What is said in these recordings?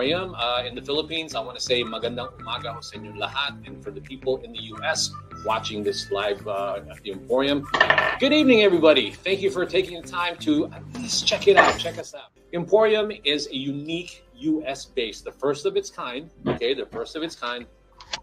TheEmPHorium. In the Philippines, I want to say magandang umaga ho sa inyong lahat. And for the people in the US watching this live at TheEmPHorium, good evening, everybody. Thank you for taking the time to at least check it out. Check us out. Emporium is a unique US-based, the first of its kind. Okay, the first of its kind.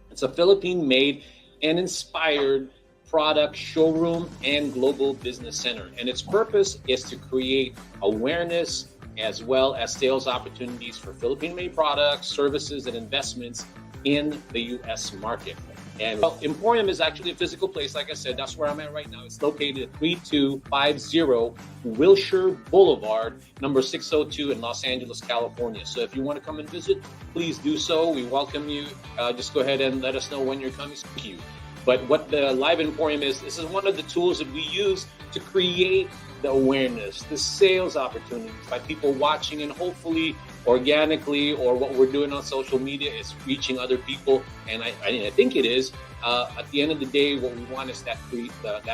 It's a Philippine-made and inspired product showroom and global business center. And its purpose is to create awareness as well as sales opportunities for Philippine-made products, services, and investments in the U.S. market. And Emporium is actually a physical place. Like I said, that's where I'm at right now. It's located at 3250 Wilshire Boulevard, number 602 in Los Angeles, California. So if you want to come and visit, please do so. We welcome you. Just go ahead and let us know when you're coming. Thank you. But what the Live Emporium is, this is one of the tools that we use to create the awareness, the sales opportunities by people watching, and hopefully organically, or what we're doing on social media is reaching other people. And I think it is. At the end of the day, what we want is that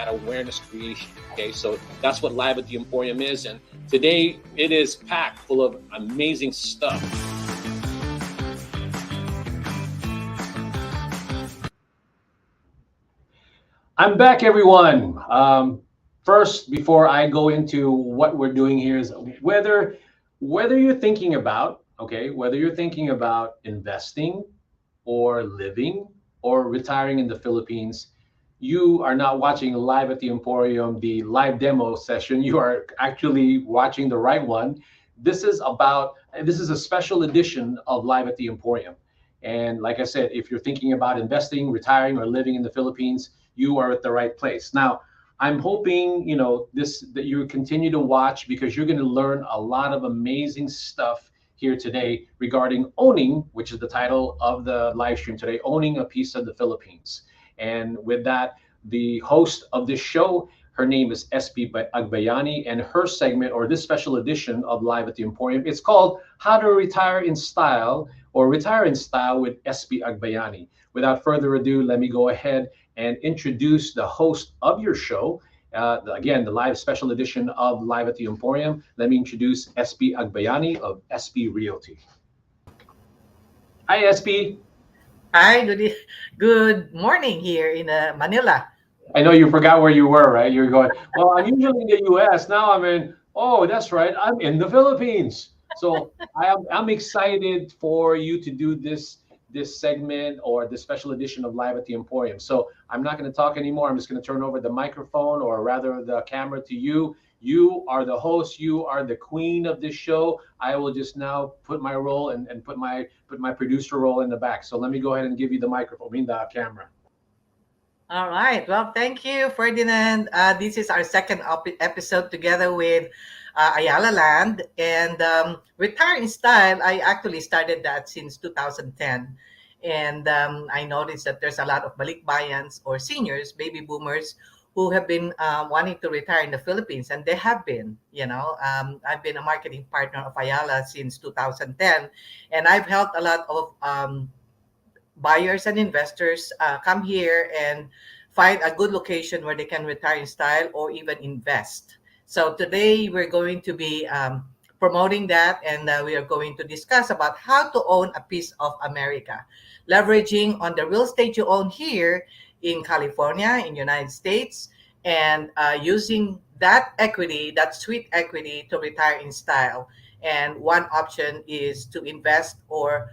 awareness creation. Okay, so that's what Live at the Emporium is. And today it is packed full of amazing stuff. I'm back, everyone. First, before I go into what we're doing here, is whether you're thinking about, whether you're thinking about investing or living or retiring in the Philippines, you are not watching Live at the Emporium, the live demo session. You are actually watching the right one. This is a special edition of Live at the Emporium. And like I said, if you're thinking about investing, retiring, or living in the Philippines, you are at the right place. Now, I'm hoping that you continue to watch, because you're going to learn a lot of amazing stuff here today regarding owning, which is the title of the live stream today, owning a piece of the Philippines. And with that, the host of this show, her name is Espie Agbayani, and her segment, or this special edition of Live at the Emporium, it's called How to Retire in Style, or Retire in Style with Espie Agbayani. Without further ado, let me go ahead and introduce the host of your show. Again, the live special edition of Live at the Emporium. Let me introduce Espie Agbayani of Espie Realty. Hi, Espie. Hi, good morning here in Manila. I know you forgot where you were, right? You're going, well, I'm usually in the U.S. Now I'm in, oh, that's right, I'm in the Philippines. So I'm excited for you to do this segment, or this special edition of Live at the Emporium. So I'm not going to talk anymore. I'm just going to turn over the microphone, or rather the camera, to you. You are the host. You are the queen of this show. I will just now put my role and put my producer role in the back. So let me go ahead and give you the microphone, the camera. All right. Well, thank you, Ferdinand. This is our second episode together with Ayala Land, and Retire in Style. I actually started that since 2010, and I noticed that there's a lot of balikbayans, or seniors, baby boomers, who have been wanting to retire in the Philippines, and they have been. I've been a marketing partner of Ayala since 2010, and I've helped a lot of buyers and investors come here and find a good location where they can retire in style or even invest. So today we're going to be promoting that, and we are going to discuss about how to own a piece of America, leveraging on the real estate you own here in California, in the United States, and using that equity, that sweet equity, to retire in style. And one option is to invest or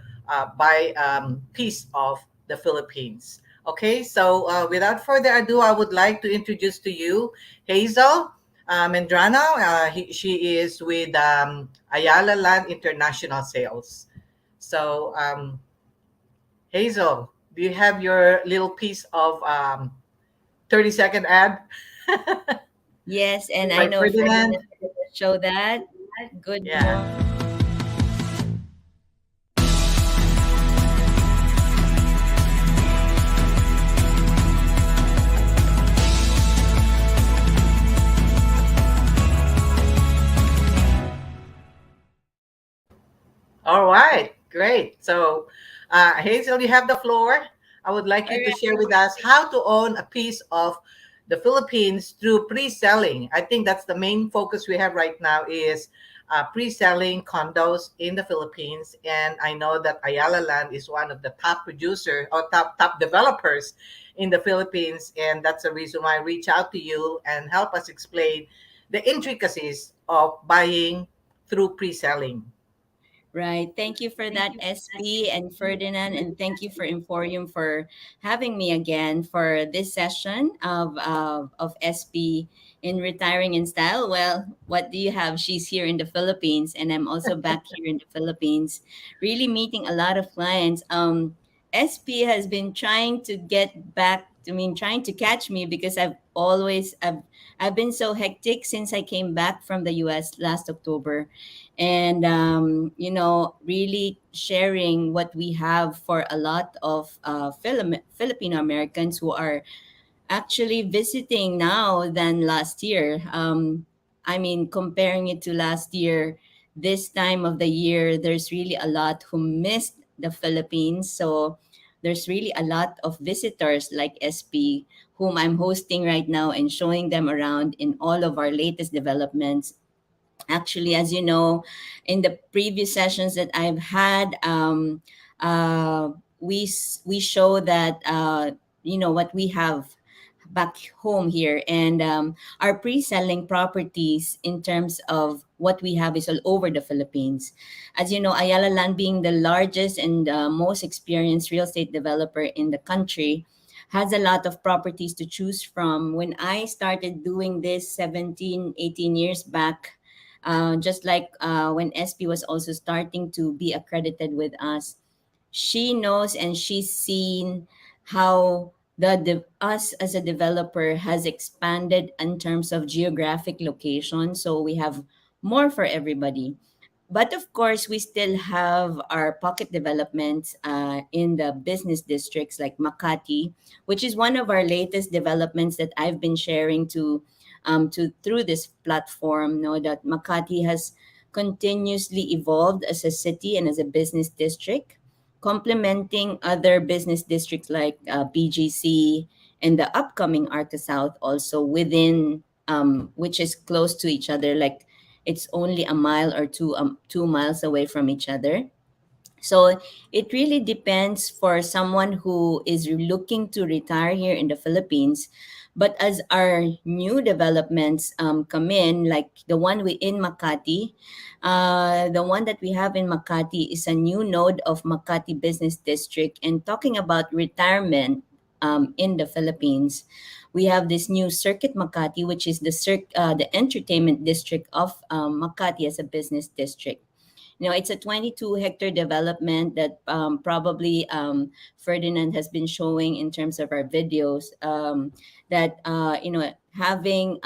buy a piece of the Philippines. Okay, so without further ado, I would like to introduce to you Hazel Gendrano. She is with Ayala Land International Sales. So, Hazel, do you have your little piece of 30-second ad? Yes, and By I know Ferdinand. Ferdinand will show that. Good Yeah. morning. All right, great. So, Hazel, you have the floor. I would like All you to right. share with us how to own a piece of the Philippines through pre-selling. I think that's the main focus we have right now, is pre-selling condos in the Philippines, and I know that Ayala Land is one of the top producer or top developers in the Philippines, and that's the reason why I reach out to you and help us explain the intricacies of buying through pre-selling. Right. Thank you for that, SP and Ferdinand, and thank you for Emporium for having me again for this session of SP in retiring in style. Well, what do you have? She's here in the Philippines, and I'm also back here in the Philippines, really meeting a lot of clients. SP has been trying to get back. I mean, trying to catch me because I've been so hectic since I came back from the U.S. last October, and really sharing what we have for a lot of Filipino Americans who are actually visiting now than last year. I mean, comparing it to last year, this time of the year, there's really a lot who missed the Philippines. So there's really a lot of visitors like SP, whom I'm hosting right now and showing them around in all of our latest developments. Actually, as you know, in the previous sessions that I've had, uh, we show that what we have back home here, and our pre-selling properties in terms of what we have is all over the Philippines. As you know, Ayala Land being the largest and most experienced real estate developer in the country has a lot of properties to choose from. When I started doing this 17, 18 years back, just like when SP was also starting to be accredited with us, she knows and she's seen how us as a developer has expanded in terms of geographic location. So we have more for everybody. But of course, we still have our pocket developments in the business districts like Makati, which is one of our latest developments that I've been sharing to through this platform. Know that Makati has continuously evolved as a city and as a business district, complementing other business districts like BGC and the upcoming Arca South also within, which is close to each other, like it's only a mile or 2 miles away from each other. So it really depends for someone who is looking to retire here in the Philippines. But as our new developments come in, like the one we in Makati, the one that we have in Makati is a new node of Makati Business District. And talking about retirement in the Philippines, we have this new Circuit Makati, which is the entertainment district of Makati as a business district. It's a 22-hectare development that probably Ferdinand has been showing in terms of our videos. That having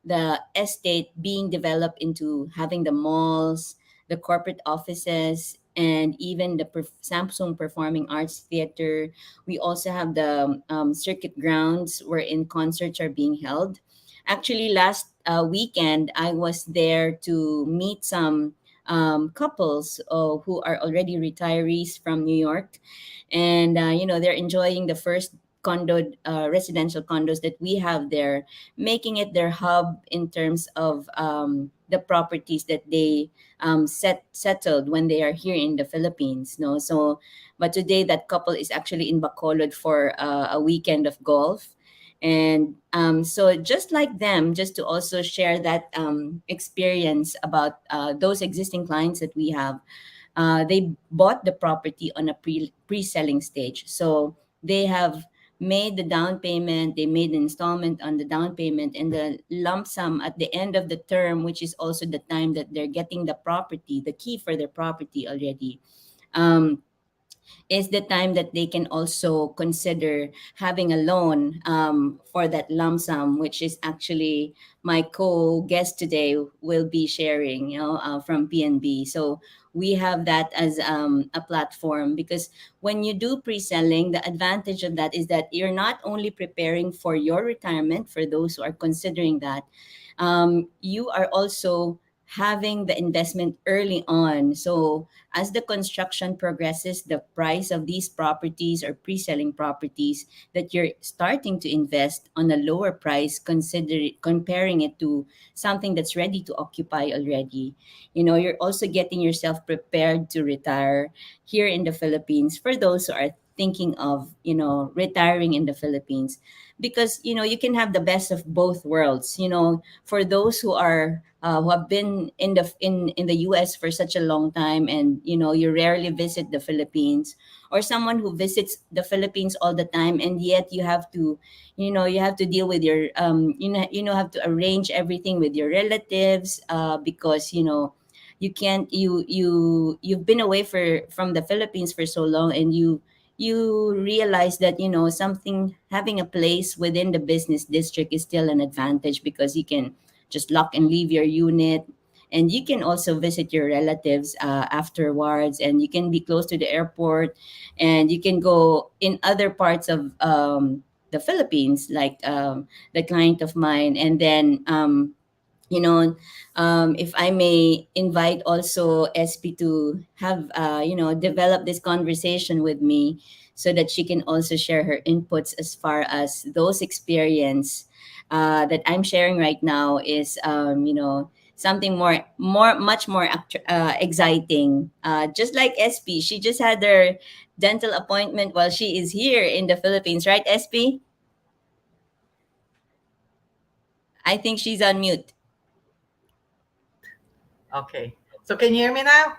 the estate being developed into having the malls, the corporate offices, and even the Samsung Performing Arts Theater. We also have the circuit grounds wherein concerts are being held. Actually, last weekend, I was there to meet some couples who are already retirees from New York, and they're enjoying the first residential condos that we have there, making it their hub in terms of the properties that they settled when they are here in the Philippines. No, so but today that couple is actually in Bacolod for a weekend of golf. And so just like them, just to also share that experience about those existing clients that we have, they bought the property on a pre-selling stage. So they have made the down payment, they made the installment on the down payment, and the lump sum at the end of the term, which is also the time that they're getting the property, the key for their property already. Um, is the time that they can also consider having a loan for that lump sum, which is actually my co-guest today will be sharing, from PNB. So we have that as a platform, because when you do pre-selling, the advantage of that is that you're not only preparing for your retirement, for those who are considering that, you are also having the investment early on. So as the construction progresses, the price of these properties or pre-selling properties that you're starting to invest on a lower price, comparing it to something that's ready to occupy already. You're also getting yourself prepared to retire here in the Philippines for those who are thinking of, retiring in the Philippines, because you can have the best of both worlds. For those who have been in the US for such a long time, and you rarely visit the Philippines, or someone who visits the Philippines all the time, and yet you have to deal with your have to arrange everything with your relatives, because you can't you've been away from the Philippines for so long, and you realize that something, having a place within the business district is still an advantage, because you can just lock and leave your unit, and you can also visit your relatives afterwards, and you can be close to the airport, and you can go in other parts of the Philippines, like the client of mine. And then you know if I may invite also SP to have develop this conversation with me, so that she can also share her inputs, as far as those experience that I'm sharing right now is something much more exciting, just like SP. She just had her dental appointment while she is here in the Philippines, right, SP? I think she's on mute. Okay. So can you hear me now?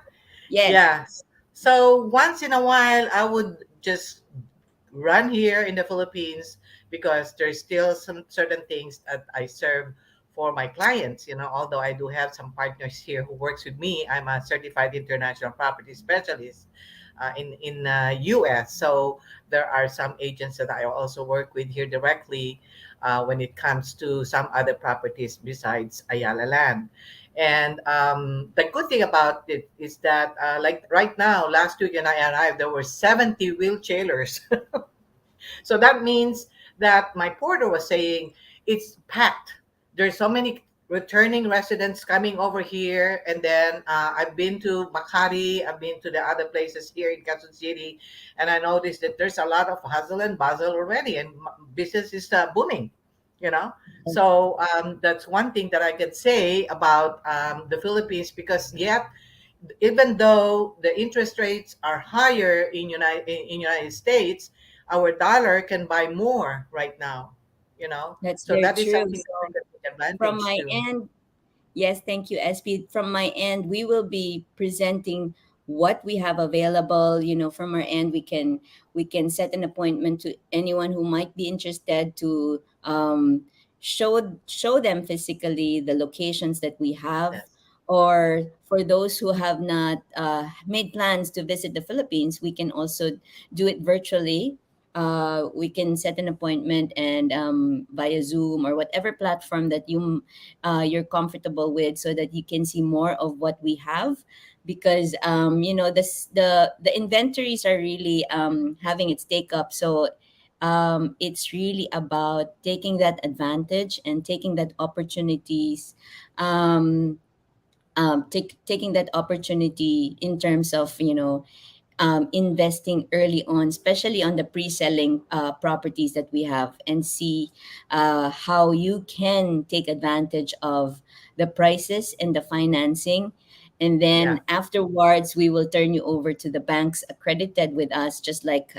Yes. Yes. So once in a while, I would just run here in the Philippines because there's still some certain things that I serve for my clients. Although I do have some partners here who works with me, I'm a certified international property specialist in US. So there are some agents that I also work with here directly when it comes to some other properties besides Ayala Land. And the good thing about it is that, like right now, last week when I arrived, there were 70 wheelchairers. So that means that my porter was saying it's packed. There's so many returning residents coming over here. And then I've been to Makati, I've been to the other places here in Quezon City, and I noticed that there's a lot of hustle and bustle already, and business is booming. You know, so that's one thing that I could say about the Philippines, because yet even though the interest rates are higher in United States, our dollar can buy more right now. That's So very that is true. something that we So can take from advantage my to. end, yes, thank you, SP. From my end, we will be presenting what we have available. From our end, we can set an appointment to anyone who might be interested to show them physically the locations that we have, Yes, or for those who have not made plans to visit the Philippines, we can also do it virtually. We can set an appointment, and via Zoom or whatever platform that you're comfortable with, so that you can see more of what we have, because the inventories are really having its take up. So it's really about taking that advantage and taking that opportunities, taking that opportunity in terms of investing early on, especially on the pre-selling properties that we have, and see how you can take advantage of the prices and the financing. And yeah, then afterwards, we will turn you over to the banks accredited with us, just like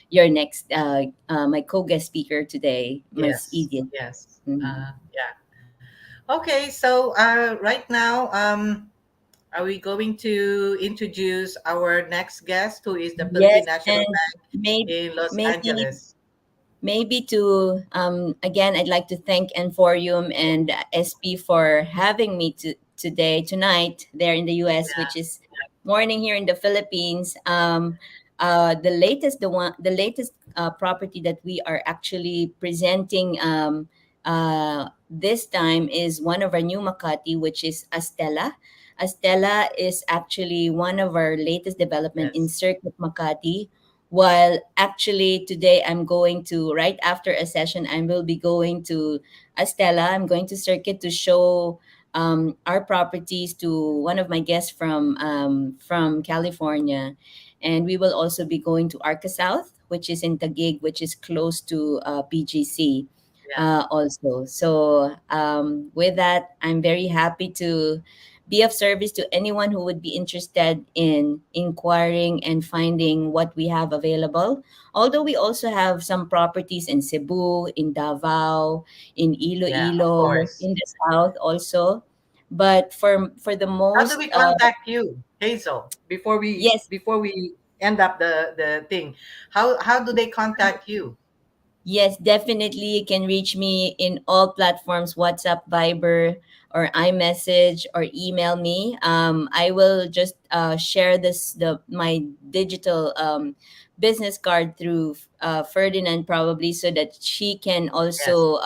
your next, my co-guest speaker today, Ms. yes, Edith. yes, Mhm. yeah. Okay, so right now, are we going to introduce our next guest, who is the Yes, Philippine National and Bank in Los maybe Angeles? to again, I'd like to thank Enforium and SP for having me tonight there in the US, which Yeah, is morning here in the Philippines. The latest property that we are actually presenting this time is one of our new Makati, which is Astella is actually one of our latest development in yes, Circuit Makati. While actually today I'm going to, right after a session, I will be going to Estella. I'm going to Circuit to show our properties to one of my guests from California, and we will also be going to Arca South, which is in Taguig, which is close to PGC, Yeah. also. So with that, I'm very happy to be of service to anyone who would be interested in inquiring and finding what we have available. Although we also have some properties in Cebu, in Davao, in Yeah, of Iloilo, course. in the south also. But for the How do most we contact you, Hazel? yes, Before we end up the thing, how do they contact you? yes, definitely. You can reach me in all platforms: WhatsApp, Viber, or iMessage, or email me. I will just share my digital business card through Ferdinand, probably, so that she can Yes. also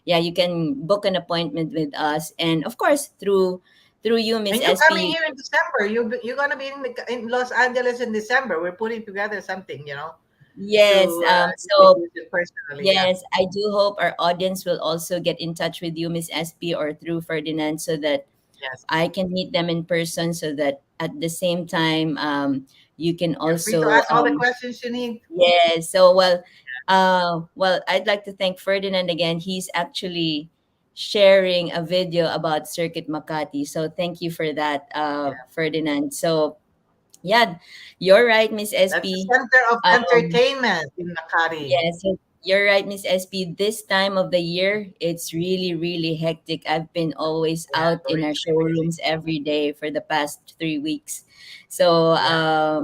yeah, you can book an appointment with us, and of course through you, Miss And you coming SP. here in December? You're gonna be in Los Angeles in December. We're putting together something, Yes. to So introduce you personally. Yeah. yes, I do hope our audience will also get in touch with you, Miss SP, or through Ferdinand, so that Yes. I can meet them in person, so that at the same time, you can You're free to also ask all the questions you need. yes. So well, I'd like to thank Ferdinand again. He's actually sharing a video about Circuit Makati. So thank you for that, Yeah. Ferdinand. So yeah, you're right, Miss That's the SP. center of Um, entertainment in Makati. Yes, you're right, Miss SP. This time of the year, it's really, really hectic. I've been always Yeah, out in our tourism is busy. showrooms every day for the past 3 weeks. So, Yeah.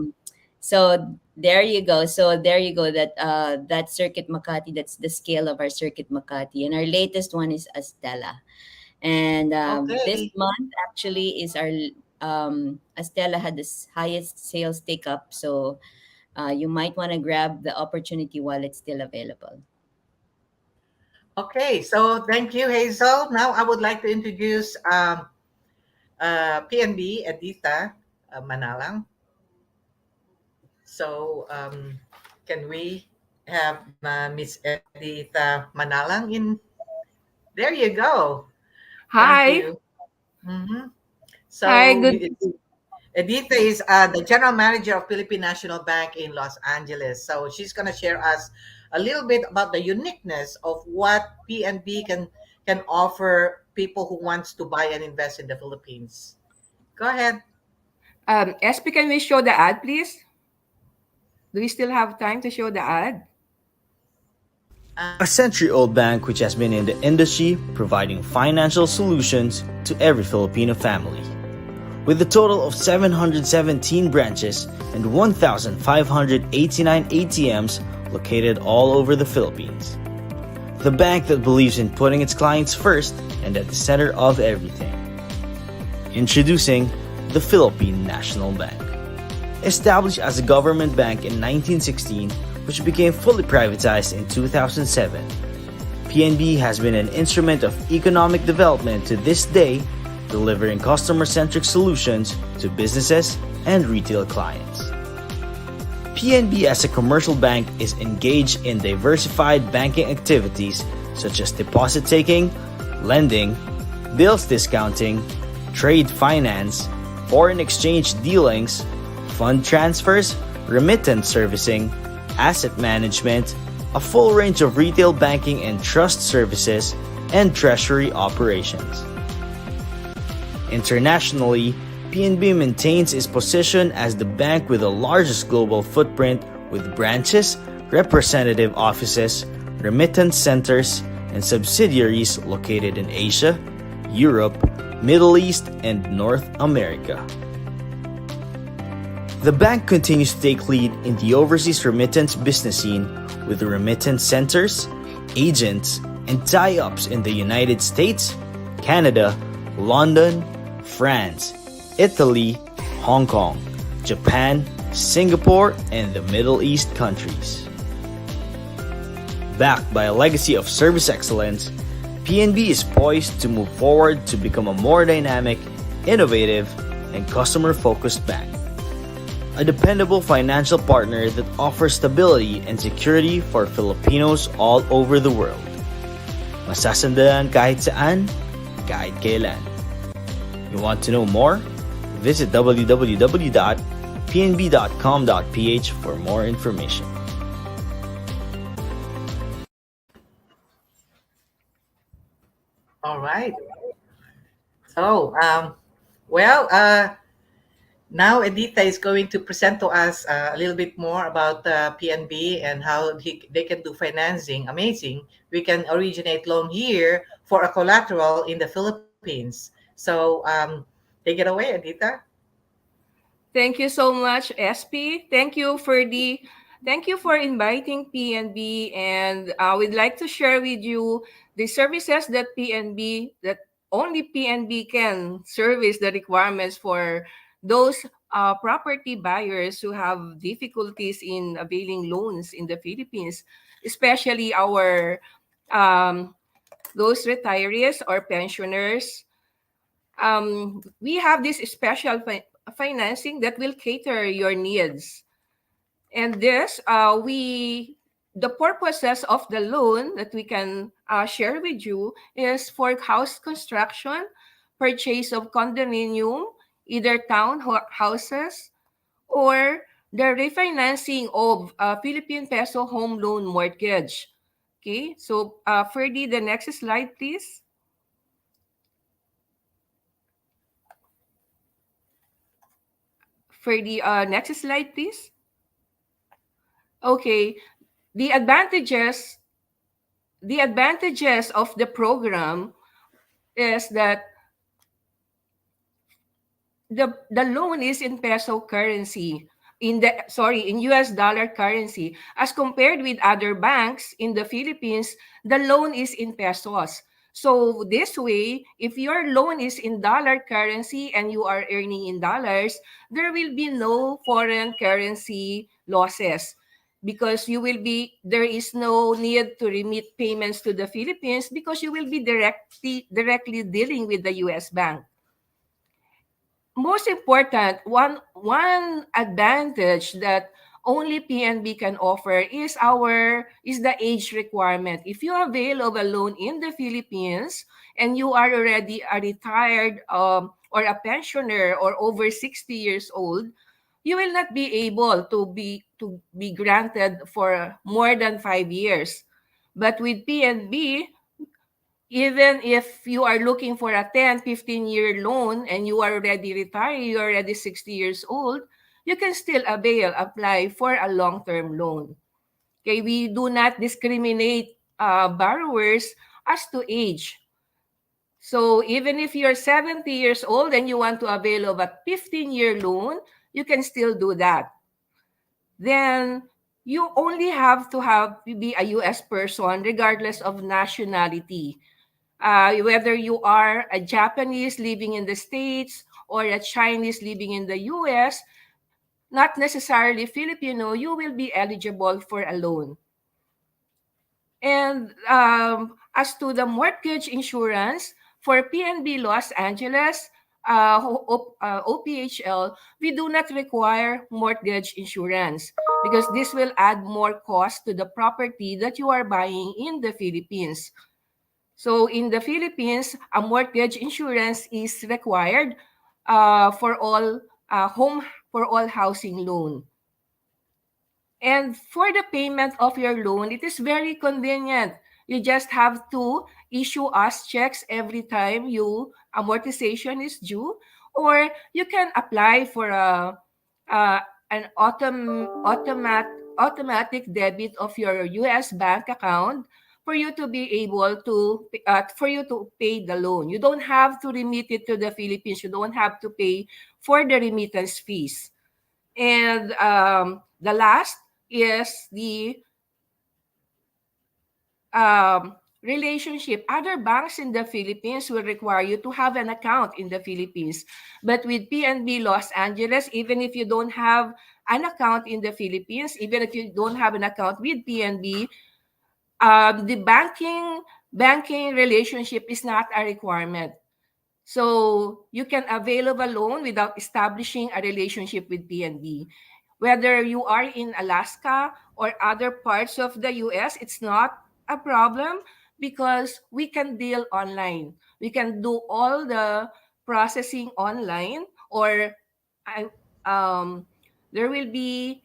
there you go. So there you go. That Circuit Makati. That's the scale of our Circuit Makati, and our latest one is Astella. And this Okay. month actually is our Astella had this highest sales take up. So you might want to grab the opportunity while it's still available. Okay. So thank you, Hazel. Now I would like to introduce PNB Edita Manalang. So can we have Miss Edita Manalang in? There you go. Thank Hi. you. Mhm. Hi, So good. Edith is the general manager of Philippine National Bank in Los Angeles. So she's going to share us a little bit about the uniqueness of what PNB can offer people who wants to buy and invest in the Philippines. Go ahead. Espie, can we show the ad, please? Do we still have time to show the ad? A century old bank which has been in the industry providing financial solutions to every Filipino family. With a total of 717 branches and 1,589 ATMs located all over the Philippines. The bank that believes in putting its clients first and at the center of everything. Introducing the Philippine National Bank. Established as a government bank in 1916, which became fully privatized in 2007, PNB has been an instrument of economic development to this day, delivering customer-centric solutions to businesses and retail clients. PNB as a commercial bank is engaged in diversified banking activities such as deposit taking, lending, bills discounting, trade finance, foreign exchange dealings, fund transfers, remittance servicing, asset management, a full range of retail banking and trust services, and treasury operations. Internationally, PNB maintains its position as the bank with the largest global footprint with branches, representative offices, remittance centers, and subsidiaries located in Asia, Europe, Middle East, and North America. The bank continues to take lead in the overseas remittance business scene with remittance centers, agents, and tie-ups in the United States, Canada, London, France, Italy, Hong Kong, Japan, Singapore, and the Middle East countries. Backed by a legacy of service excellence, PNB is poised to move forward to become a more dynamic, innovative, and customer-focused bank. A dependable financial partner that offers stability and security for Filipinos all over the world. Masasandalan kahit saan, kahit kailan. You want to know more? Visit www.pnb.com.ph for more information. All right. So, well, now Edita is going to present to us a little bit more about PNB and how they can do financing. Amazing. We can originate loan here for a collateral in the Philippines. So, take it away, Edita. Thank you so much, SP. Thank you for inviting PNB, and we'd like to share with you the services that only PNB can service the requirements for those property buyers who have difficulties in availing loans in the Philippines, especially our um, those retirees or pensioners. We have this special financing that will cater your needs. And the purposes of the loan that we can share with you is for house construction, purchase of condominium, either houses, or the refinancing of Philippine peso home loan mortgage. Okay, so Ferdy, the next slide, please. Ferdy, next slide, please. Okay, the advantages the advantages of the program is that the loan is in peso currency, in US dollar currency, as compared with other banks in the Philippines. The loan is in pesos. So this way, if your loan is in dollar currency and you are earning in dollars, there will be no foreign currency losses, because there is no need to remit payments to the Philippines, because you will be directly dealing with the US bank. Most important, one advantage that only PNB can offer is the age requirement. If you avail of a loan in the Philippines and you are already a retired or a pensioner or over 60 years old, you will not be able to be granted for more than 5 years. But with PNB, even if you are looking for a 10-15 year loan and you are already retired, you're already 60 years old, you can still apply for a long-term loan. Okay, we do not discriminate borrowers as to age. So even if you're 70 years old and you want to avail of a 15-year loan, you can still do that. Then you only have to be a US person regardless of nationality. Whether you are a Japanese living in the States or a Chinese living in the US, not necessarily Filipino, you will be eligible for a loan. And as to the mortgage insurance, for PNB Los Angeles, OPHL, we do not require mortgage insurance, because this will add more cost to the property that you are buying in the Philippines. So in the Philippines, a mortgage insurance is required for all housing loan. And for the payment of your loan, it is very convenient. You just have to issue us checks every time your amortization is due, or you can apply for uh, an automatic debit of your US bank account for you to be able to pay the loan. You don't have to remit it to the Philippines. You don't have to pay for the remittance fees. And the last is the relationship. Other banks in the Philippines will require you to have an account in the Philippines. But with PNB Los Angeles, even if you don't have an account in the Philippines, even if you don't have an account with PNB, the banking relationship is not a requirement. So you can avail of a loan without establishing a relationship with PNB. Whether you are in Alaska or other parts of the US, it's not a problem, because we can deal online. We can do all the processing online, or I there will be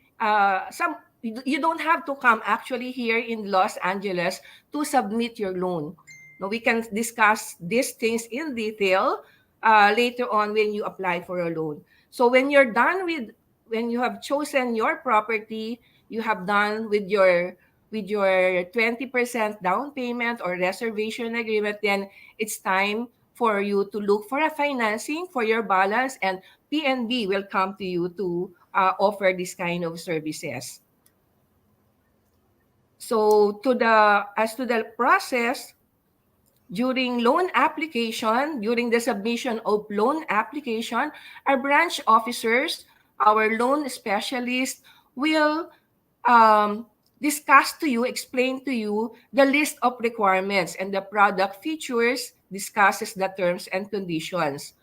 some, you don't have to come actually here in Los Angeles to submit your loan. No, we can discuss these things in detail later on when you apply for a loan. So when you're done with, when you have chosen your property, you have done with your 20% down payment or reservation agreement, then it's time for you to look for a financing for your balance, and PNB will come to you to offer this kind of services. So to the, as to the process, during loan application, during the submission of loan application, our branch officers, our loan specialists will um, discuss to you, explain to you the list of requirements and the product features, discusses the terms and conditions.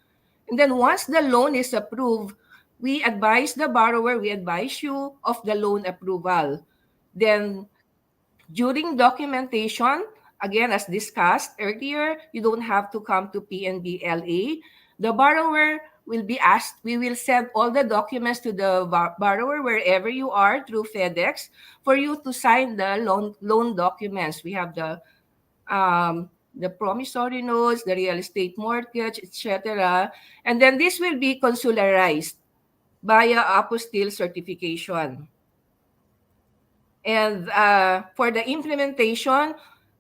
And then once the loan is approved, we advise the borrower, we advise you of the loan approval. Then during documentation, again, as discussed earlier, you don't have to come to PNBLA. The borrower will be asked, we will send all the documents to the borrower wherever you are through FedEx for you to sign the loan documents. We have the promissory notes, the real estate mortgage, etc. And then this will be consularized via apostille certification. And for the implementation,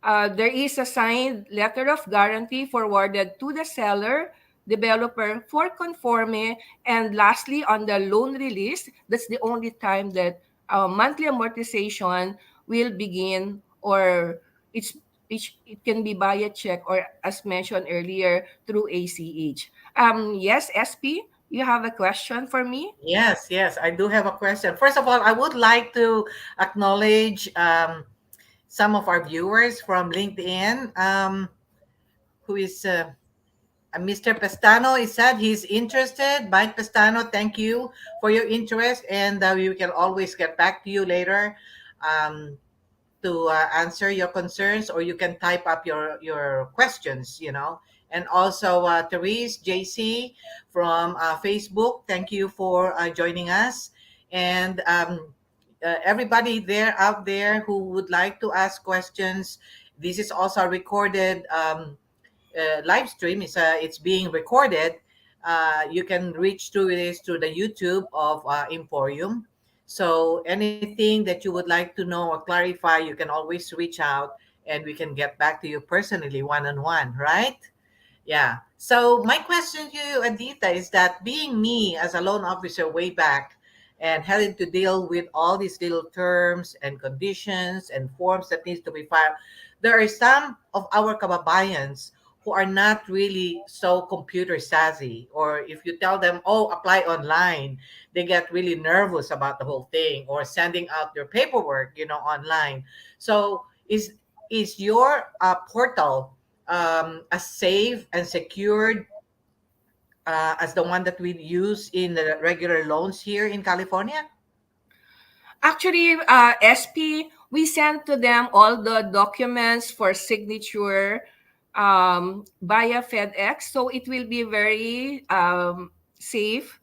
there is a signed letter of guarantee forwarded to the seller, developer for conforme, and lastly, on the loan release, that's the only time that monthly amortization will begin, or it's, it can be by a check or, as mentioned earlier, through ACH. Yes, SP, you have a question for me? Yes, yes, I do have a question. First of all, I would like to acknowledge some of our viewers from LinkedIn, who is Mr. Pestano. He said he's interested. Mike Pestano, thank you for your interest, and we can always get back to you later um, to answer your concerns, or you can type up your questions. And also Therese JC from Facebook. Thank you for joining us, and everybody there out there who would like to ask questions. This is also a recorded live stream. It's being recorded. You can reach through this through the YouTube of Emporium. So anything that you would like to know or clarify, you can always reach out, and we can get back to you personally, one on one, right? Yeah. So my question to you, Adita, is that being me as a loan officer way back and having to deal with all these little terms and conditions and forms that needs to be filed, there are some of our kababayans who are not really so computer savvy. Or if you tell them, oh, apply online, they get really nervous about the whole thing, or sending out their paperwork, online. So is your portal as safe and secured as the one that we use in the regular loans here in California? Actually, SP, we sent to them all the documents for signature via FedEx. So it will be very safe.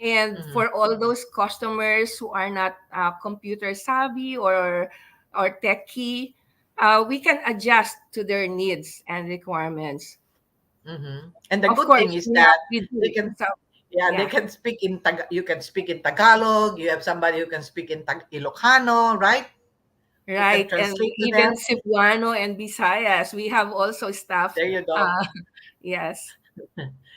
And Mm-hmm. for all those customers who are not computer savvy or techie, we can adjust to their needs and requirements. Mm-hmm. And the Of good thing course, is we that have we they do. can, So, yeah, they yeah. can speak in you can speak in Tagalog. You have somebody who can speak in Ilocano, right? You can Right. And translate to even them. Cebuano and Visayas, we have also staff. There you go. Uh, yes.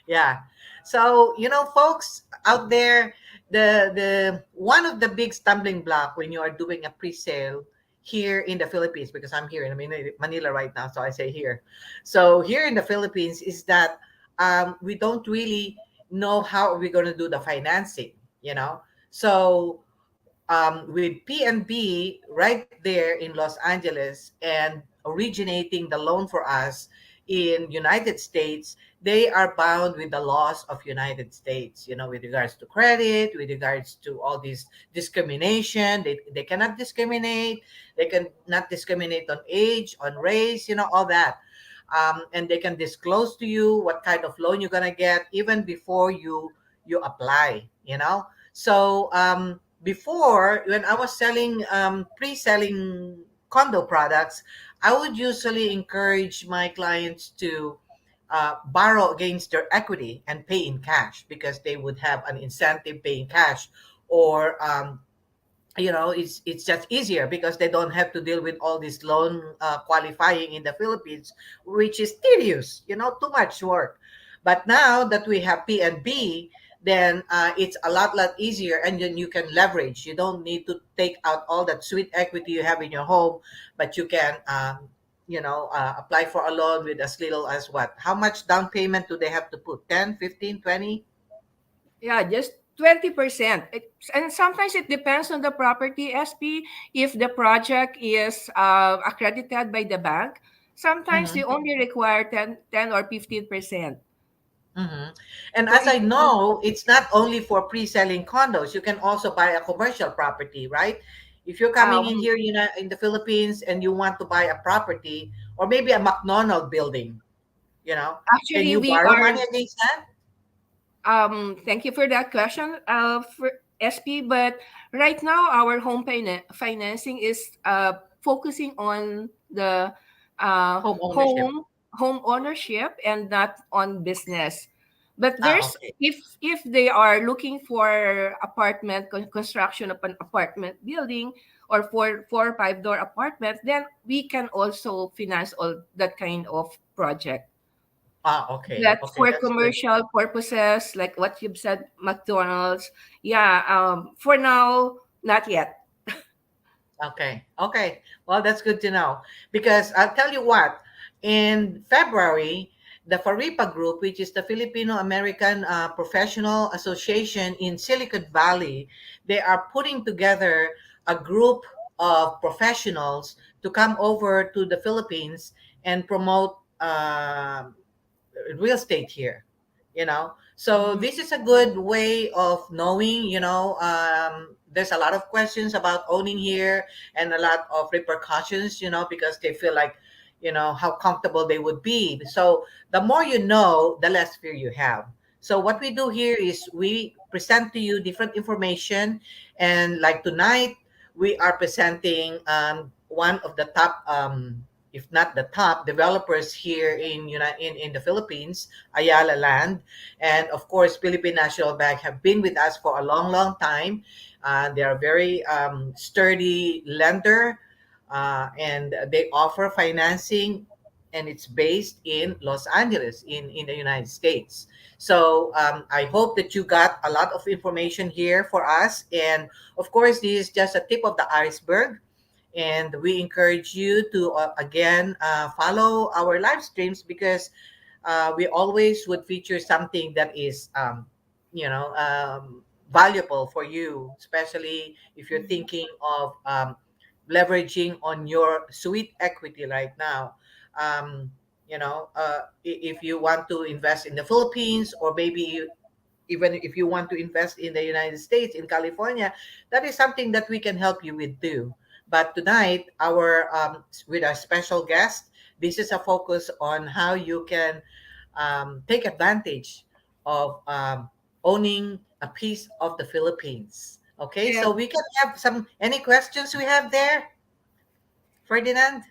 Yeah. So, folks out there, the one of the big stumbling block when you are doing a pre-sale here in the Philippines, because I'm here in Manila right now, so I say here. So here in the Philippines is that we don't really know how we're going to do the financing, So with PNB right there in Los Angeles and originating the loan for us in United States, they are bound with the laws of United States, with regards to credit, with regards to all this discrimination. They cannot discriminate. They can not discriminate on age, on race, all that. and they can disclose to you what kind of loan you're gonna get even before you apply. So before, when I was selling pre-selling condo products, I would usually encourage my clients to borrow against their equity and pay in cash because they would have an incentive paying cash, or it's just easier because they don't have to deal with all this loan qualifying in the Philippines, which is tedious, too much work. But now that we have P&B, then it's a lot easier, and then you can leverage. You don't need to take out all that sweet equity you have in your home, but you can apply for a loan with as little as what? How much down payment do they have to put? 10, 15, 20? Yeah, just 20%. And sometimes it depends on the property, SP. If the project is accredited by the bank, sometimes they Mm-hmm. only require 10 or 15%. Mm-hmm. And So as it I know, it's not only for pre-selling condos. You can also buy a commercial property, right? If you're coming in we here, in the Philippines, and you want to buy a property, or maybe a McDonald building, can actually you we borrow are money against that? thank you for that question, for SP. But right now, our financing is focusing on the Home ownership. home ownership and not on business. But Ah, there's, okay. if they are looking for construction of an apartment building, or four or five door apartment, then we can also finance all that kind of project. Ah, okay. That's Okay, for that's good. commercial purposes, like what you've said, McDonald's. Yeah, for now, not yet. Okay. Okay. Well, that's good to know. Because I'll tell you what, in February, the FARIPA Group, which is the Filipino American Professional Association in Silicon Valley, they are putting together a group of professionals to come over to the Philippines and promote real estate here. So Mhm. this is a good way of knowing. There's a lot of questions about owning here, and a lot of repercussions, because they feel like, how comfortable they would be. So the more you know, the less fear you have. So what we do here is we present to you different information, and like tonight, we are presenting one of the top, if not the top developers here in the Philippines, Ayala Land. And of course, Philippine National Bank have been with us for a long time. They are very sturdy lender, and they offer financing, and it's based in Los Angeles, in the United States. So I hope that you got a lot of information here for us. And of course, this is just a tip of the iceberg, and we encourage you to again follow our live streams, because we always would feature something that is valuable for you, especially if you're thinking of leveraging on your sweet equity right now. If you want to invest in the Philippines, or maybe even if you want to invest in the United States, in California, that is something that we can help you with too. But tonight, with our special guest, this is a focus on how you can take advantage of owning a piece of the Philippines. Okay, Yeah. so we can have any questions we have there, Ferdinand?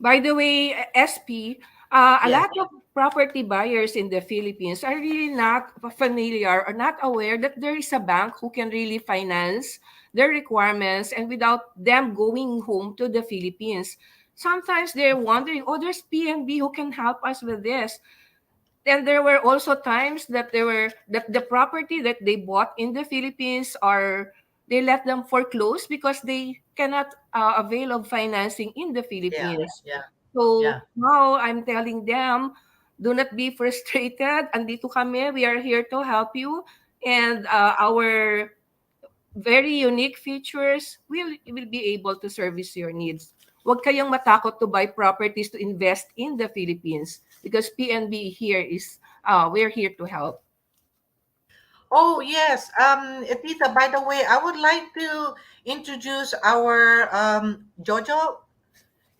By the way, SP, a Yes. lot of property buyers in the Philippines are really not familiar or not aware that there is a bank who can really finance their requirements and without them going home to the Philippines. Sometimes they're wondering, oh, there's PNB who can help us with this. Then there were also times that the property that they bought in the Philippines, are they let them foreclose because they cannot avail of financing in the Yeah. Philippines. Yeah. Yeah. So now I'm telling them, do not be frustrated. Andito kami. We are here to help you. And our very unique features will be able to service your needs. Huwag kayong matakot to buy properties to invest in the Philippines, because PNB here is, we're here to help. Oh, yes. Etita, by the way, I would like to introduce our Jojo.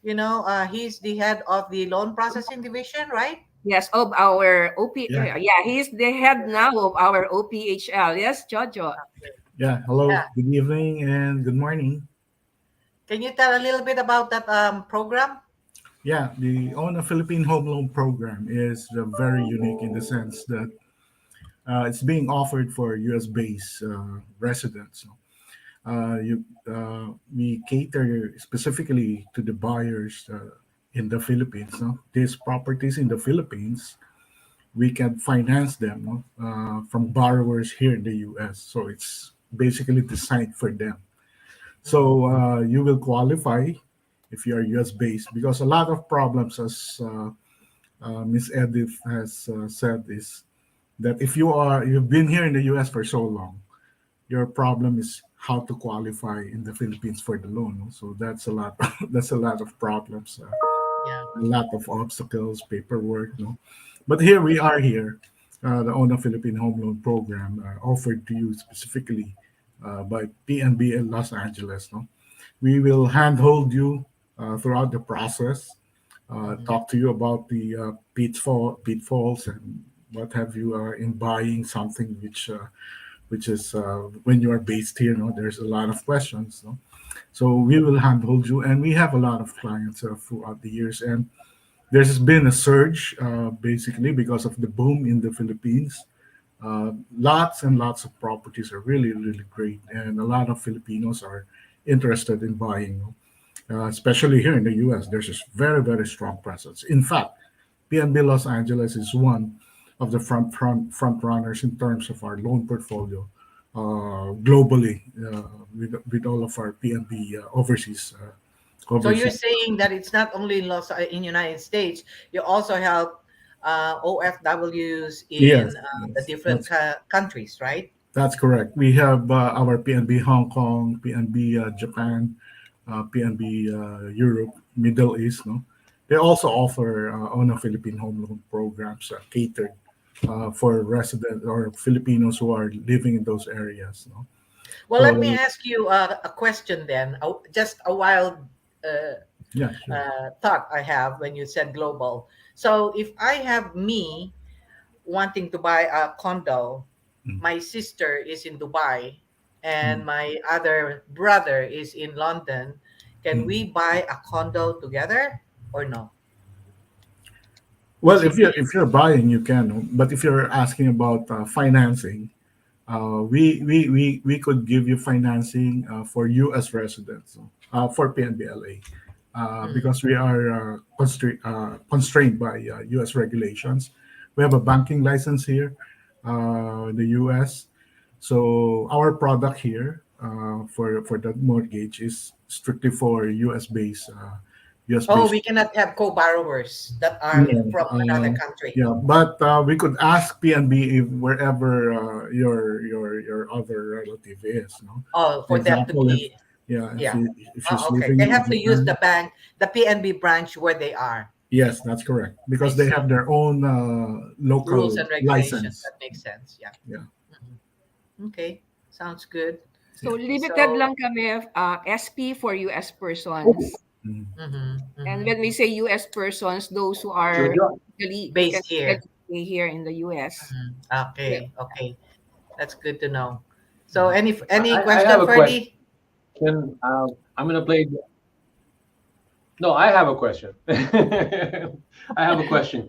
He's the head of the loan processing division, right? Yes, of our OP. Yeah, Yeah, he's the head now of our OPHL. Yes, Jojo. Okay. yeah. Hello, Yeah. good evening and good morning. Can you tell a little bit about that program? Yeah, the ONA Philippine Home Loan Program is very unique in the sense that it's being offered for U.S. based residents. We cater specifically to the buyers in the Philippines. No? These properties in the Philippines, we can finance them, no? From borrowers here in the U.S. So it's basically designed for them. Mhm. So you will qualify if you are US based because a lot of problems, as Miss Edith has said, is that if you've been here in the US for so long, your problem is how to qualify in the Philippines for the loan. No? So that's a lot. That's a lot of problems, Yeah. a lot of obstacles, paperwork. No, but here we are here. The ONA Philippine Home Loan Program offered to you specifically by PNB in Los Angeles. No, we will handhold you throughout the process, Mhm. talk to you about the pitfalls and what have you in buying something which is when you are based here. No, there's a lot of questions. No? So we will handhold you, and we have a lot of clients throughout the years, and there's been a surge basically because of the boom in the Philippines. Lots and lots of properties are really, really great, and a lot of Filipinos are interested in buying, especially here in the US. There's a very, very strong presence. In fact, PNB Los Angeles is one of the front runners in terms of our loan portfolio globally with all of our PNB So you're overseas. saying that it's not only in United States, you also help OFWs Yes, in the yes, different countries, right? that's correct. We have our PNB Hong Kong, PNB Japan, PNB Europe, Middle East. No, they also offer on a Philippine home loan programs catered for residents or Filipinos who are living in those areas. No, Well, let me so ask you a question then. Just a wild uh, yeah, sure. thought I have when you said global. So if I have me wanting to buy a condo, Mm, my sister is in Dubai, and mm, my other brother is in London, can mm. we buy a condo together or no? Well, Is it if you're buying, you can. But if you're asking about financing, we could give you financing for U.S. residents for PNBLA mm, because we are constrained by U.S. regulations. We have a banking license here in the U.S. So our product here for that mortgage is strictly for U.S. based U.S. oh, based. we cannot have co-borrowers that are No, from another country? yeah, but we could ask PNB if wherever your other relative is. No, Oh, for for them to example, be, if yeah. she's Okay, living they in have to use Japan, the bank, the PNB branch where they are. yes, that's correct I because they have see. their own Rules local and regulation, license. that makes sense. Yeah. Yeah. Mhm. Okay, sounds good. So Yeah. limited So, lang kami SP for US persons. Mm. And mm-hmm. when we say US persons, those who are Jojo, legally Based here. stay here in the US. Mhm. Yeah. Okay, okay, that's good to know. So, Mm. any I have question, a Ferdy? question. I'm gonna play. No, I have a question. I have a question.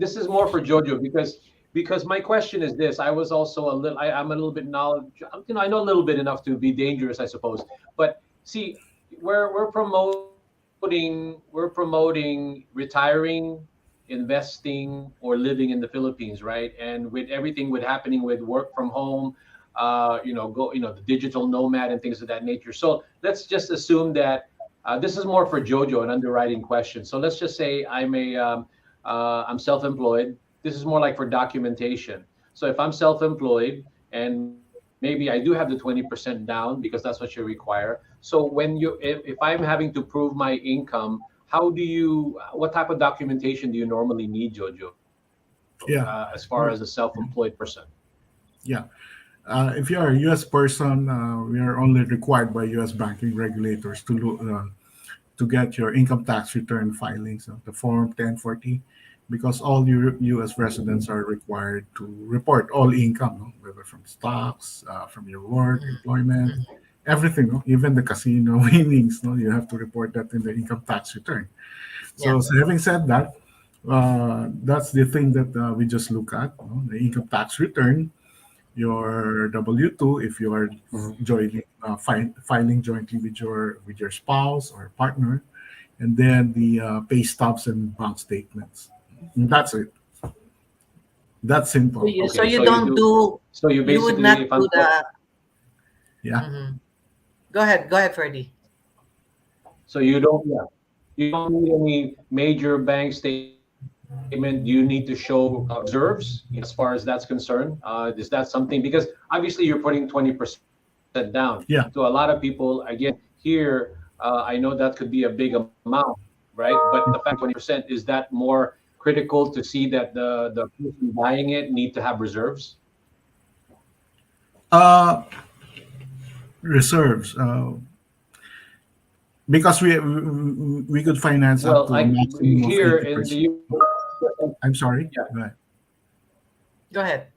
This is more for Jojo because my question is this. I was also a little. I'm a little bit knowledge. I know a little bit enough to be dangerous, I suppose. But see, we're promoting retiring, investing, or living in the Philippines, right? And with everything with happening with work from home, the digital nomad and things of that nature. So let's just assume that this is more for Jojo, an underwriting question. So let's just say I'm self-employed. This is more like for documentation. So if I'm self-employed and maybe I do have the 20% down because that's what you require. So if I'm having to prove my income, what type of documentation do you normally need, Jojo, as far Yeah. as a Well, self-employed person? yeah. If you are a U.S. person, we are only required by U.S. banking regulators to get your income tax return filings, the Form 1040, because all your U.S. residents are required to report all income, whether from stocks, from your work, employment, everything, even the casino winnings. You have to report that in the income tax return. Yeah. So having said that, that's the thing that we just look at, the income tax return, your W-2 if you are joining filing jointly with your spouse or partner, and then the pay stubs and bank statements. And that's it. That's So simple. you, so Okay, you so you don't do. do, So you you would basically, not if do I'm the. Yeah. Mhm. Go ahead, Ferdy. so you don't, yeah, you don't need any major bank statement. Do you need to show reserves, as far as that's concerned? Is that something? Because obviously you're putting 20% down. To a lot of Yeah. people, again, here, I know that could be a big amount, right? But the fact that 20%, is that more critical to see that the person buying it need to have reserves? Uh, Reserves. Because we could finance up Well, to a like maximum of here in the 80%. I'm sorry. yeah. Go ahead. Go ahead.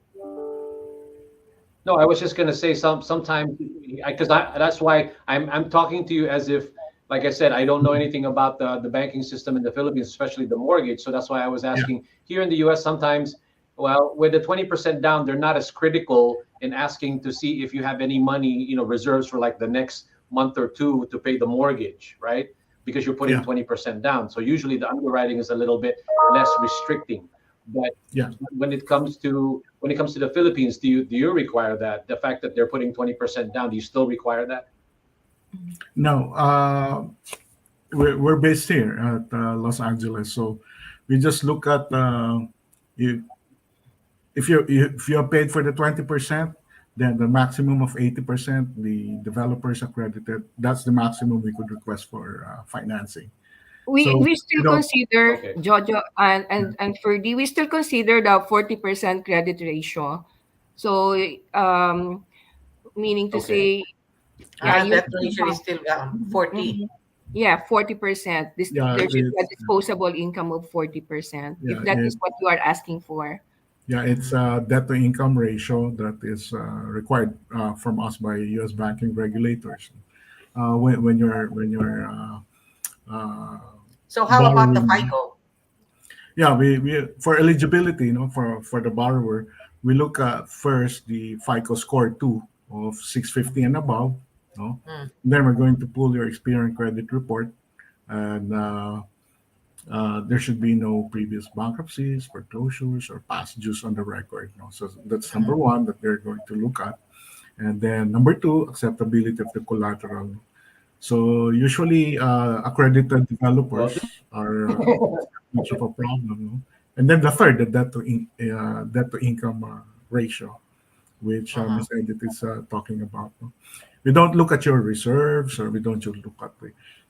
No, I was just gonna say sometimes because that's why I'm talking to you as if, like I said, I don't know anything about the banking system in the Philippines, especially the mortgage. So that's why I was Yeah. asking here in the US sometimes, well, with the 20% down, they're not as critical in asking to see if you have any money, reserves for like the next month or two to pay the mortgage, right? Because you're putting Yeah. 20% down. So usually the underwriting is a little bit less restricting. But Yeah. when it comes to the Philippines, do you require that? The fact that they're putting 20% down, do you still require that? No. We're based here at Los Angeles, so we just look at if if you are paid for the 20%, then the maximum of 80% the developers accredited. That's the maximum we could request for financing. we So we we still don't. consider Okay. Jojo and Ferdy, we still consider the 40% credit ratio. So meaning to Okay. say, yeah, you That should ratio have, is still 40. mhm. Yeah, 40%. Yeah. There should be a It's disposable income of 40%, if yeah. that is what you are asking for. Yeah, it's a debt to income ratio that is required from us by U.S. banking regulators. When you're uh, So how about the borrowing, FICO? yeah, we for eligibility, for the borrower, we look at first the FICO score two of 650 and above. No, Mm. then we're going to pull your Experian credit report, and there should be no previous bankruptcies, foreclosures, or past dues on the record. No? So that's number one that they're going to look at. And then number two, acceptability of the collateral. So usually accredited Well, developers are much of a problem. No? And then the third, the debt to income ratio, which Uh-huh. Ms. Edith is talking about. No? We don't look at your reserves, or we don't just look at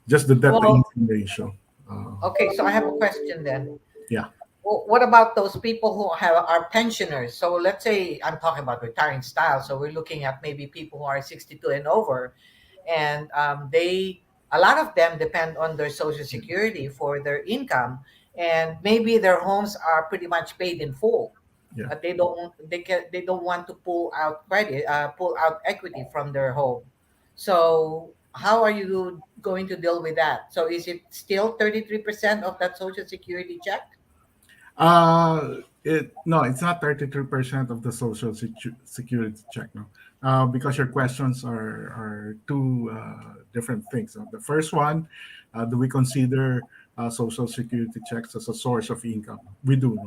just the debt to Well, income ratio. Uh, okay, so I have a question then. yeah. Well, what about those people who are pensioners? So let's say I'm talking about retiring style. So we're looking at maybe people who are 62 and over, and a lot of them depend on their social security for their income, and maybe their homes are pretty much paid in full. Yeah. They don't want to pull out equity from their home. So how are you going to deal with that? So is it still 33% of that social security check? No, it's not 33% of the social security check. No, because your questions are two different things. The first one, do we consider social security checks as a source of income? We do,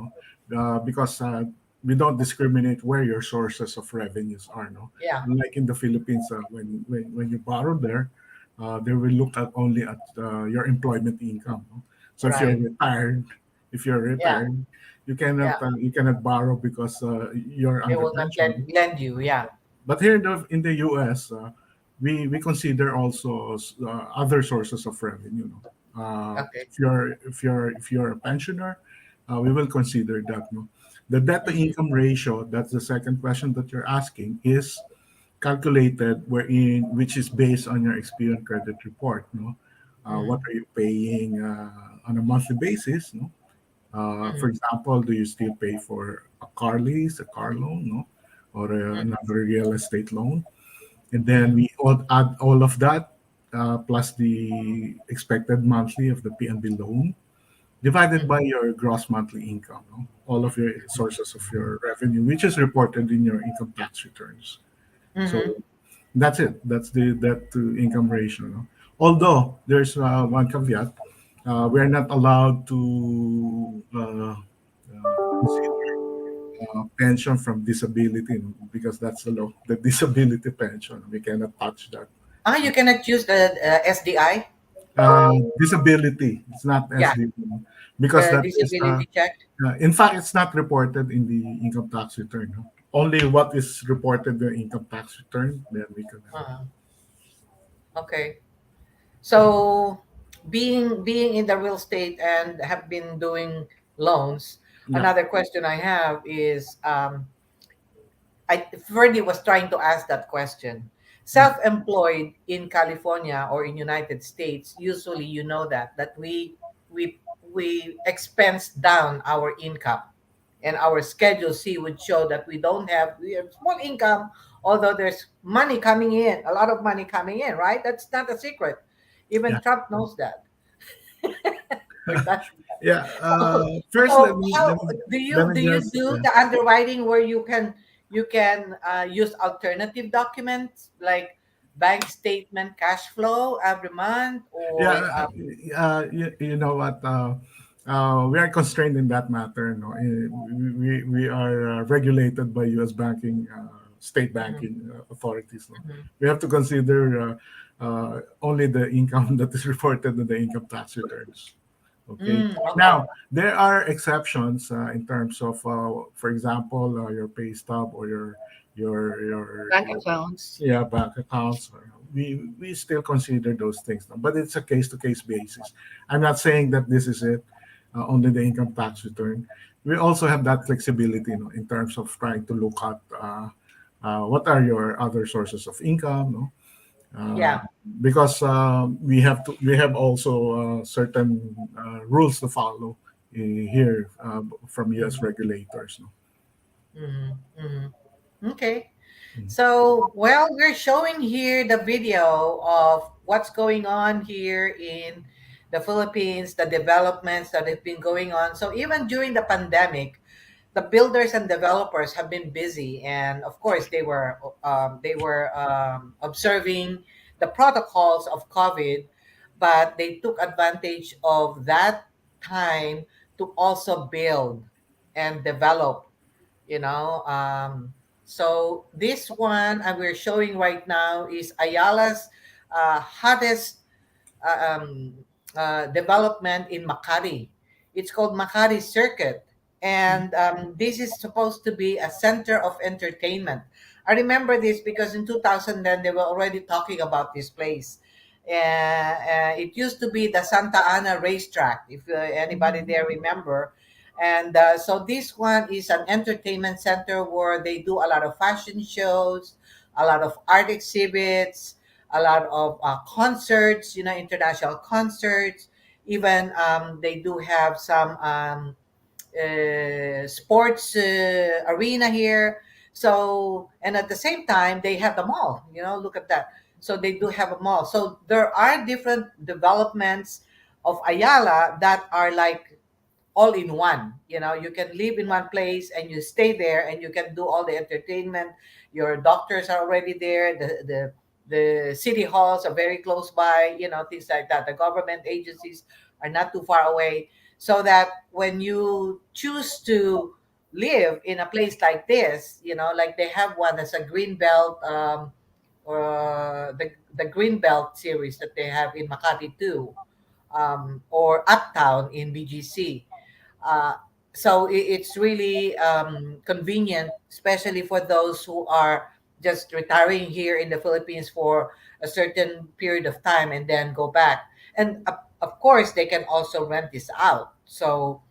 no, because we don't discriminate where your sources of revenues are. No, Yeah. unlike in the Philippines, when you borrow there, they will look at only at your employment income. No? So Right. if you're Yeah. retired, Yeah. you cannot borrow because you're They under will not lend, pension. lend you. Yeah. But here in the U.S., we consider also other sources of revenue. No? Okay. If you're a pensioner, we will consider that. No? The debt to Mhm. income ratio, that's the second question that you're asking, is calculated which is based on your Experian credit report. No, What Mm-hmm. are you paying on a monthly basis? No? For Mm-hmm. example, do you still pay for a car lease, a car loan, no? Or another real estate loan? And then Mm-hmm. we all add all of that plus the expected monthly of the PNB loan divided by your gross monthly income, no? All of your sources of your revenue, which is reported in your income tax returns. So Mm-hmm. that's it. That's the debt to income ratio. No? Although there's one caveat, we are not allowed to consider pension from disability, no? Because that's the law. The disability pension, we cannot touch that. You cannot use the SDI. Disability, it's not Yeah, SD, because the that is disability check. in fact, it's not reported in the income tax return. No? Only what is reported in the income tax return, then we can have it. Uh, okay. So being in the real estate and have been doing loans, Yeah. another question I have is Ferdy was trying to ask that question. Mm. Self-employed in California or in United States, usually you know that we expense down our income, and our Schedule C would show that we have small income, although there's money coming in, a lot of money coming in, right? That's not a secret. Even Yeah. Trump knows that. We're touching that. Yeah. First, So how let me do you just do the underwriting where you can use alternative documents like bank statement, cash flow every month, yeah. or You know what? We are constrained in that matter. No, we are regulated by U.S. banking, state Mhm, banking authorities. No? mhm. We have to consider only the income that is reported in the income tax returns. Okay. Okay. Now there are exceptions in terms of, for example, your pay stub or Bank your accounts. yeah, bank accounts. We still consider those things, no? But it's a case to case basis. I'm not saying that this is it, only the income tax return. We also have that flexibility, you know, in terms of trying to look at what are your other sources of income, no? uh, Yeah. because we have also certain rules to follow here from U.S. Mhm, regulators. No? mhm, mhm. Okay. Mm. So, well, we're showing here the video of what's going on here in the Philippines, the developments that have been going on. So, even during the pandemic, the builders and developers have been busy, and of course, they were observing the protocols of COVID, but they took advantage of that time to also build and develop, you know. So this one we're showing right now is Ayala's hottest uh, um, development in Makati. It's called Makati Circuit, and this is supposed to be a center of entertainment. I remember this because in 2010 they were already talking about this place. It used to be the Santa Ana racetrack, if anybody there remember. And so this one is an entertainment center where they do a lot of fashion shows, a lot of art exhibits, a lot of concerts, international concerts. Even they do have some sports arena here. So, and at the same time, they have the mall. Look at that. So they do have a mall. So there are different developments of Ayala that are like all in one. You can live in one place and you stay there and you can do all the entertainment. Your doctors are already there. The city halls are very close by, things like that. The government agencies are not too far away. So that when you choose to live in a place like this, like they have one that's a green belt, or the green belt series that they have in Makati too, or Uptown in BGC. Uh, so it's really convenient, especially for those who are just retiring here in the Philippines for a certain period of time and then go back. And of course, they can also rent this out. So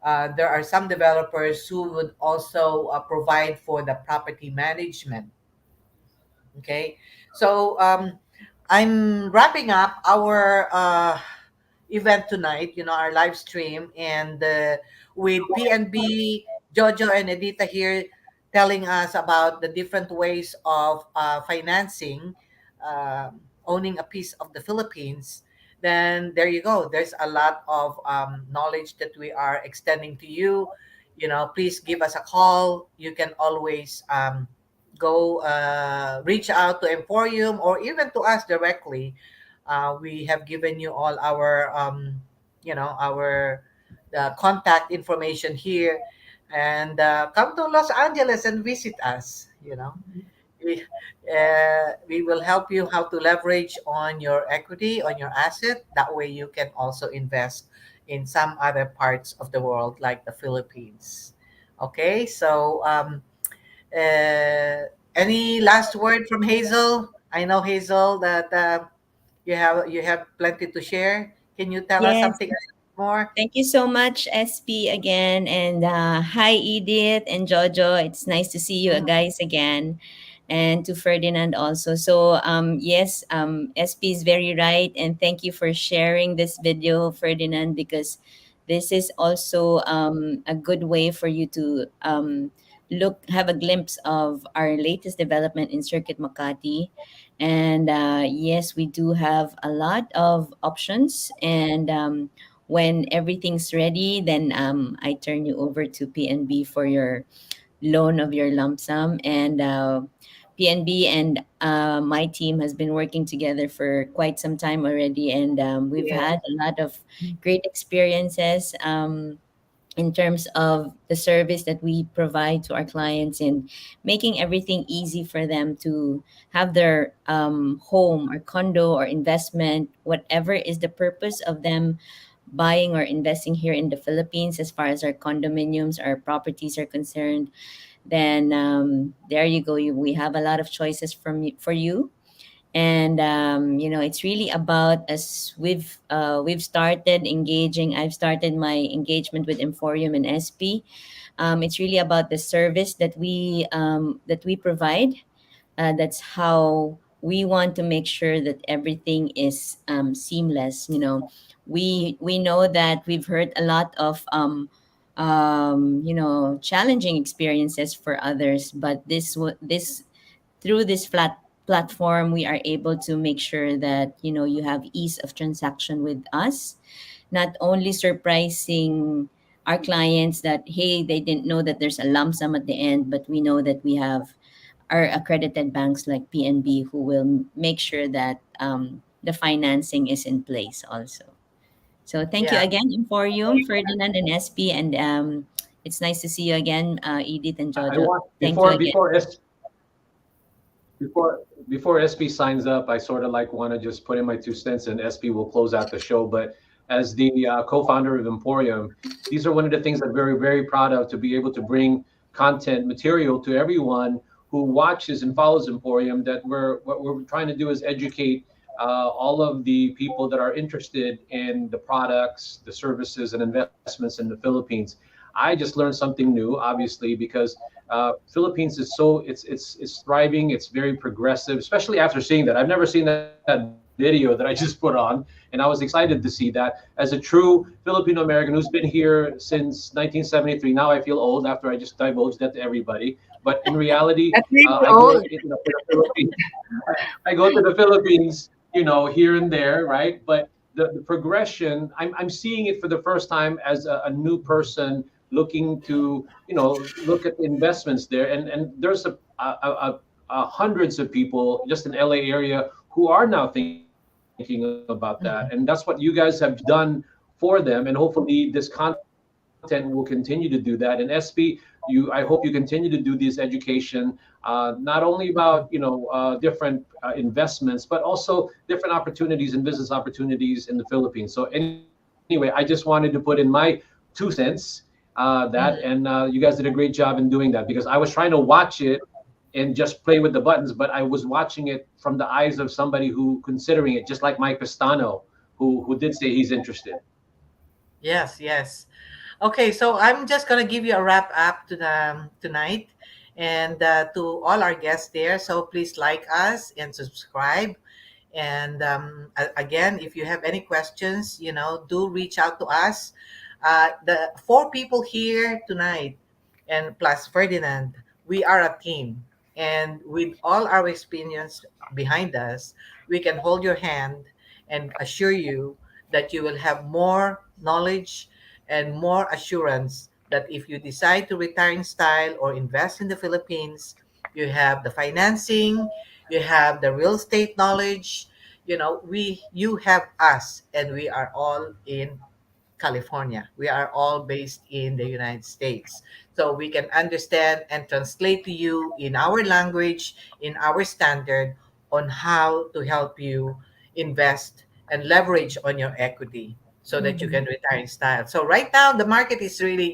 there are some developers who would also provide for the property management. Okay, so I'm wrapping up our event tonight, our live stream, and with PNB, Jojo, and Edita here telling us about the different ways of financing, owning a piece of the Philippines. Then there you go. There's a lot of knowledge that we are extending to you. Please give us a call. You can always go reach out to Emporium or even to us directly. We have given you all our our contact information here, and come to Los Angeles and visit us. We, we will help you how to leverage on your equity, on your asset. That way you can also invest in some other parts of the world like the Philippines. Okay, so any last word from Hazel? I know, Hazel, that you have plenty to share. Can you tell us Yes. something more? Thank you so much, SP, again. And hi, Edith and Jojo. It's nice to see you Mhm. guys again. And to Ferdinand also. So, yes, SP is very right. And thank you for sharing this video, Ferdinand, because this is also a good way for you to have a glimpse of our latest development in Circuit Makati. And yes, we do have a lot of options. And when everything's ready, then I turn you over to PNB for your loan of your lump sum. And PNB and my team has been working together for quite some time already, and we've Yes. had a lot of great experiences. In terms of the service that we provide to our clients and making everything easy for them to have their home or condo or investment, whatever is the purpose of them buying or investing here in the Philippines, as far as our condominiums, our properties are concerned, then there you go. We have a lot of choices for you. And it's really about, as we've started engaging. I've started my engagement with Emporium and SP. It's really about the service that we provide. That's how we want to make sure that everything is seamless. We know that we've heard a lot of challenging experiences for others, but this through this flat platform, we are able to make sure that you have ease of transaction with us, not only surprising our clients that, hey, they didn't know that there's a lump sum at the end, but we know that we have our accredited banks like PNB who will make sure that the financing is in place also. So thank you Yeah. again, Emporium, Ferdinand, and SP, and it's nice to see you again, Edith and I Jojo. want Thank you before again. before before SB signs up, I sort of like want to just put in my 2 cents, and SB will close out the show. But as the co-founder of Emporium, these are one of the things I'm very, very proud of, to be able to bring content material to everyone who watches and follows Emporium. That what we're trying to do is educate all of the people that are interested in the products, the services, and investments in the Philippines. I just learned something new, obviously, because Philippines is it's thriving. It's very progressive, especially after seeing that. I've never seen that video that I just put on, and I was excited to see that. As a true Filipino American who's been here since 1973, now I feel old after I just divulged that to everybody. But in reality, That's really I go old. to the Philippines. I go to the Philippines, here and there, right? But the progression, I'm seeing it for the first time as a new person looking to, look at the investments there. And there's hundreds of people just in LA area who are now thinking about that. And that's what you guys have done for them. And hopefully this content will continue to do that. And SB, I hope you continue to do this education, not only about different investments, but also different opportunities and business opportunities in the Philippines. So anyway, I just wanted to put in my 2 cents. That and you guys did a great job in doing that, because I was trying to watch it and just play with the buttons, but I was watching it from the eyes of somebody who considering it, just like Mike Pistano, who did say he's interested. Yes, yes. Okay, so I'm just gonna give you a wrap up to the tonight, and to all our guests there. So please like us and subscribe, And again, if you have any questions, do reach out to us. The four people here tonight, and plus Ferdinand, we are a team. And with all our experience behind us, we can hold your hand and assure you that you will have more knowledge and more assurance that if you decide to retire in style or invest in the Philippines, you have the financing, you have the real estate knowledge. You have us, and we are all in California. We are all based in the United States. So we can understand and translate to you in our language, in our standard, on how to help you invest and leverage on your equity so that you Mhm. can retire in style. So right now the market is really,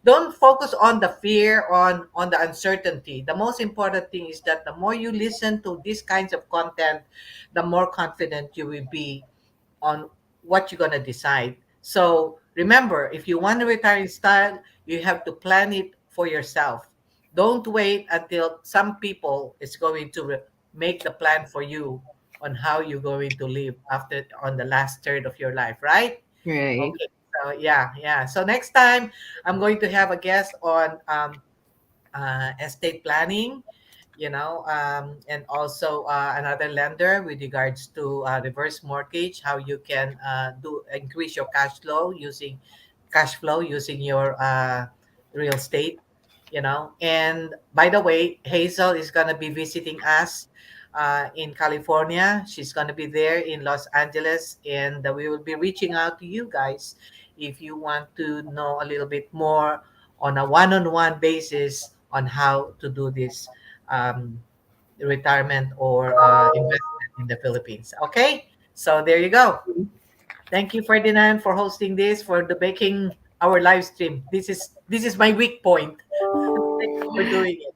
don't focus on the fear, on the uncertainty. The most important thing is that the more you listen to these kinds of content, the more confident you will be on what you're going to decide. So remember, if you want to retire in style, you have to plan it for yourself. Don't wait until some people is going to make the plan for you on how you're going to live after on the last third of your life, right? Right. Okay. So yeah, yeah. So next time I'm going to have a guest on estate planning, and also another lender with regards to reverse mortgage, how you can do increase your cash flow using your real estate, And by the way, Hazel is gonna be visiting us in California. She's gonna be there in Los Angeles, and we will be reaching out to you guys if you want to know a little bit more on a one-on-one basis on how to do this um, retirement or investment in the Philippines. Okay, so there you go. Thank you, Ferdinand, for hosting this, for the making our live stream. This is my weak point. Thank you for doing it.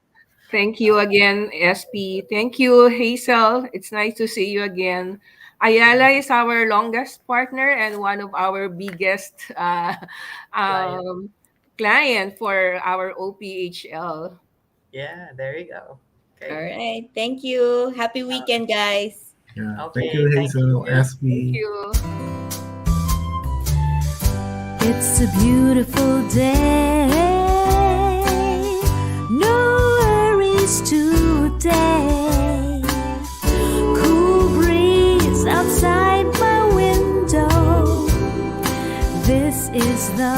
Thank you again, SP. Thank you, Hazel. It's nice to see you again. Ayala is our longest partner and one of our biggest Client. client for our OPHL. Yeah, there you go. All Okay. right. Thank you. Happy weekend, guys. Yeah. Thank you, Okay. Thank Hazel. you. Thank Espie. you. It's a beautiful day. No worries today. Cool breeze outside my window. This is the